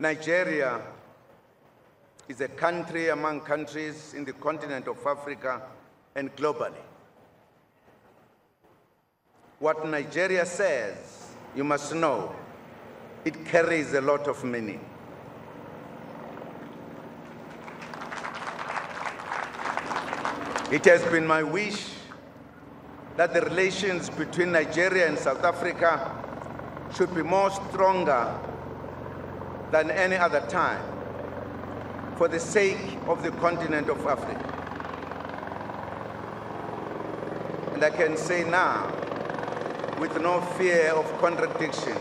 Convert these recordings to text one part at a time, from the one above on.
Nigeria is a country among countries in the continent of Africa and globally. What Nigeria says, you must know, it carries a lot of meaning. It has been my wish that the relations between Nigeria and South Africa should be more stronger than any other time for the sake of the continent of Africa. And I can say now, with no fear of contradiction,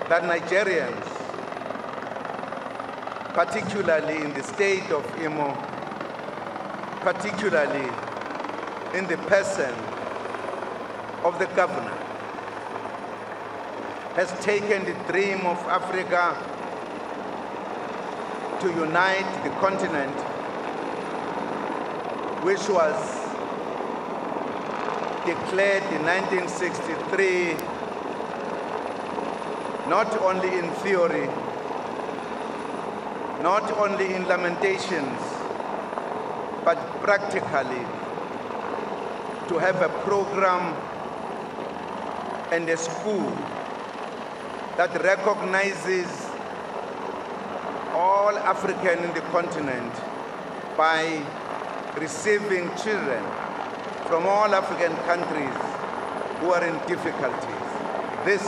that Nigerians, particularly in the state of Imo, particularly in the person of the governor, has taken the dream of Africa to unite the continent, which was declared in 1963, not only in theory, not only in lamentations, but practically to have a program and a school that recognizes all African in the continent by receiving children from all African countries who are in difficulties. This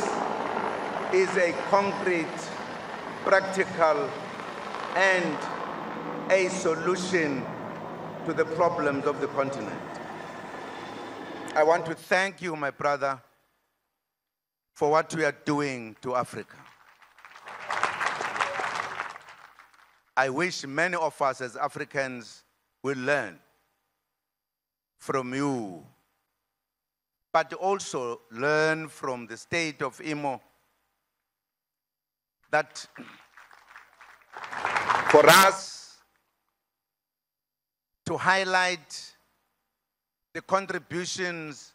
is a concrete, practical, and a solution to the problems of the continent. I want to thank you, my brother, for what we are doing to Africa. I wish many of us as Africans will learn from you, but also learn from the state of Imo that for us to highlight the contributions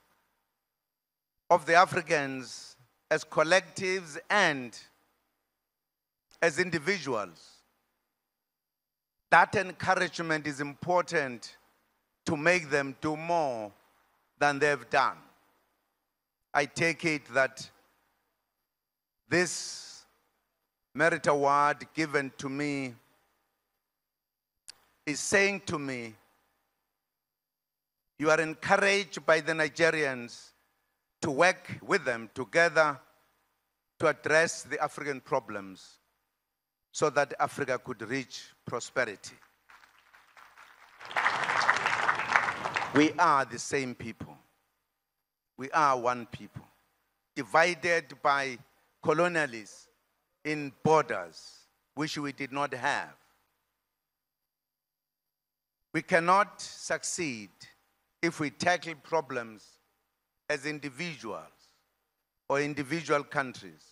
of the Africans as collectives and as individuals. That encouragement is important to make them do more than they've done. I take it that this merit award given to me is saying to me, you are encouraged by the Nigerians to work with them together to address the African problems so that Africa could reach prosperity. We are the same people. We are one people, divided by colonialists in borders which we did not have. We cannot succeed if we tackle problems as individuals or individual countries.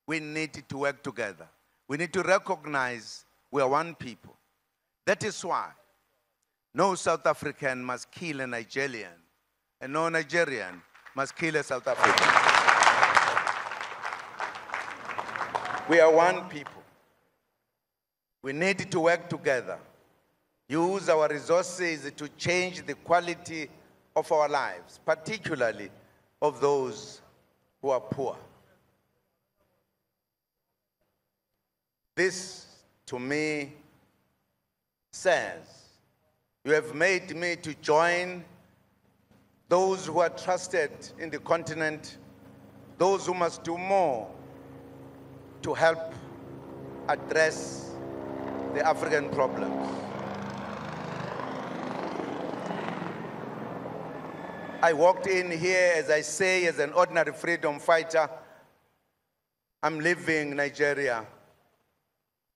We need to work together. We need to recognize we are one people. That is why no South African must kill a Nigerian, and no Nigerian must kill a South African. We are one people. We need to work together, use our resources to change the quality of our lives, particularly of those who are poor. This, to me, says, you have made me to join those who are trusted in the continent, those who must do more to help address the African problems. I walked in here, as I say, as an ordinary freedom fighter. I'm leaving Nigeria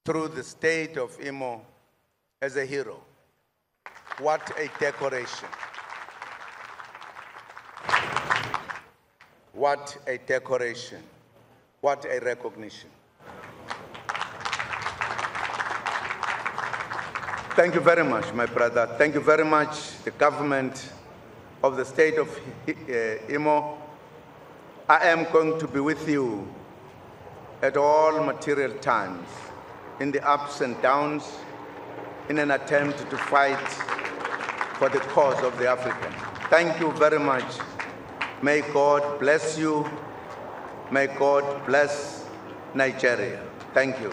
through the state of Imo as a hero. What a decoration. What a decoration. What a recognition. Thank you very much, my brother. Thank you very much, the government of the state of Imo. I am going to be with you at all material times, in the ups and downs, in an attempt to fight for the cause of the African. Thank you very much. May God bless you. May God bless Nigeria. Thank you.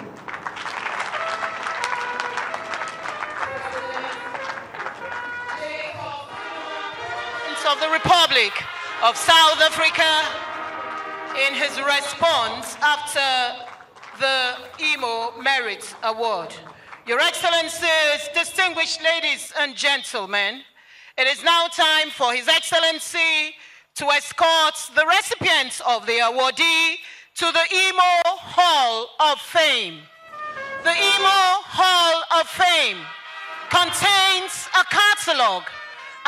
Of the Republic of South Africa in his response after the Imo Merit Award. Your Excellencies, distinguished ladies and gentlemen, it is now time for His Excellency to escort the recipients of the awardee to the Imo Hall of Fame. The Imo Hall of Fame contains a catalogue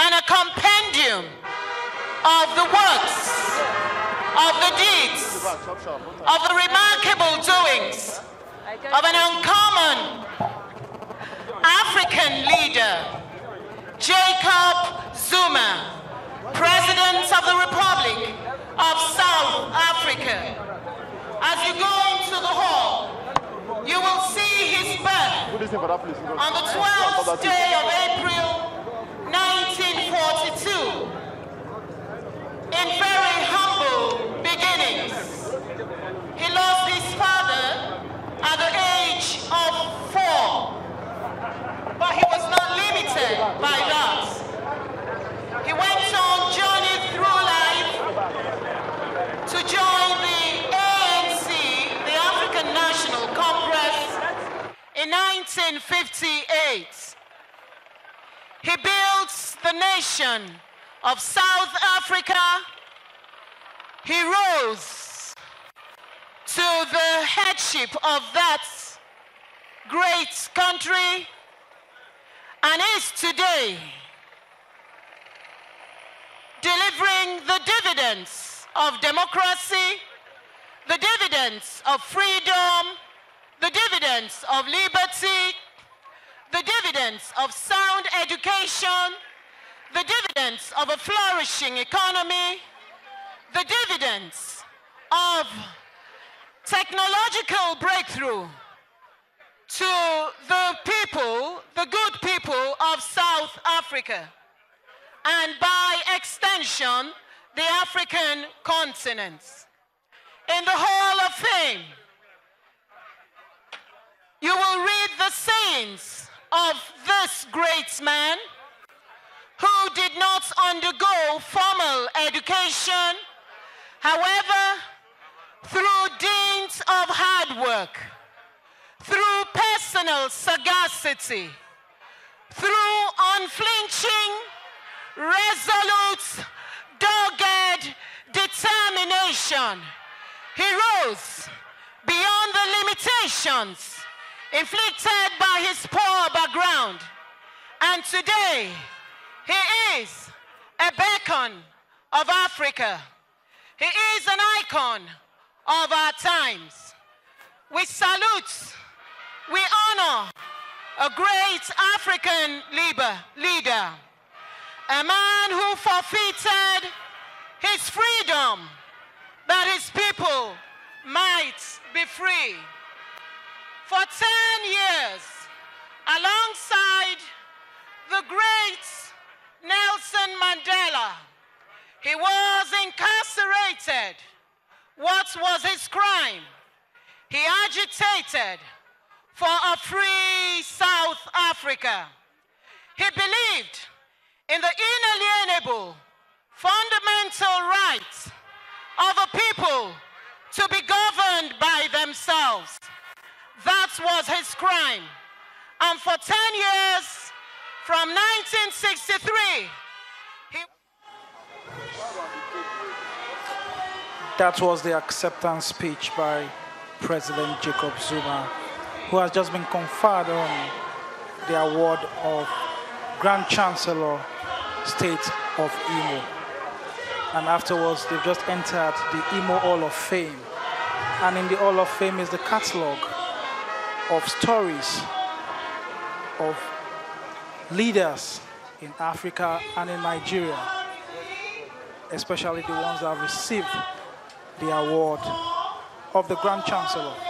and a compendium of the works, of the deeds, of the remarkable doings of an uncommon African leader, Jacob Zuma, President of the Republic of South Africa. As you go into the hall, you will see his birth on the 12th day of April 1942, in very humble beginnings. He lost his father at the age of 4, but he was not limited by that. He went on journey through life to join the ANC, the African National Congress, in 1958. He built the nation of South Africa. He rose to the headship of that great country and is today delivering the dividends of democracy, the dividends of freedom, the dividends of liberty, the dividends of sound education, the dividends of a flourishing economy, the dividends of technological breakthrough to the people, the good people of South Africa, and by extension, the African continent. In the Hall of Fame, you will read the sayings of this great man who did not undergo formal education. However, through deeds of hard work, through personal sagacity, through unflinching, resolute, dogged determination, he rose beyond the limitations inflicted by his poor background. And today, he is a beacon of Africa. He is an icon of our times. We salute, we honor a great African leader, a man who forfeited his freedom that his people might be free. For 10 years, alongside the great Nelson Mandela, he was incarcerated. What was his crime? He agitated for a free South Africa. He believed in the inalienable, fundamental rights of a people to be governed by themselves. That was his crime. And for 10 years, from 1963, That was the acceptance speech by President Jacob Zuma, who has just been conferred on the award of Grand Chancellor, State of Imo. And afterwards, they've just entered the Imo Hall of Fame. And in the Hall of Fame is the catalogue of stories of leaders in Africa and in Nigeria, especially the ones that have received the award of the Grand Chancellor.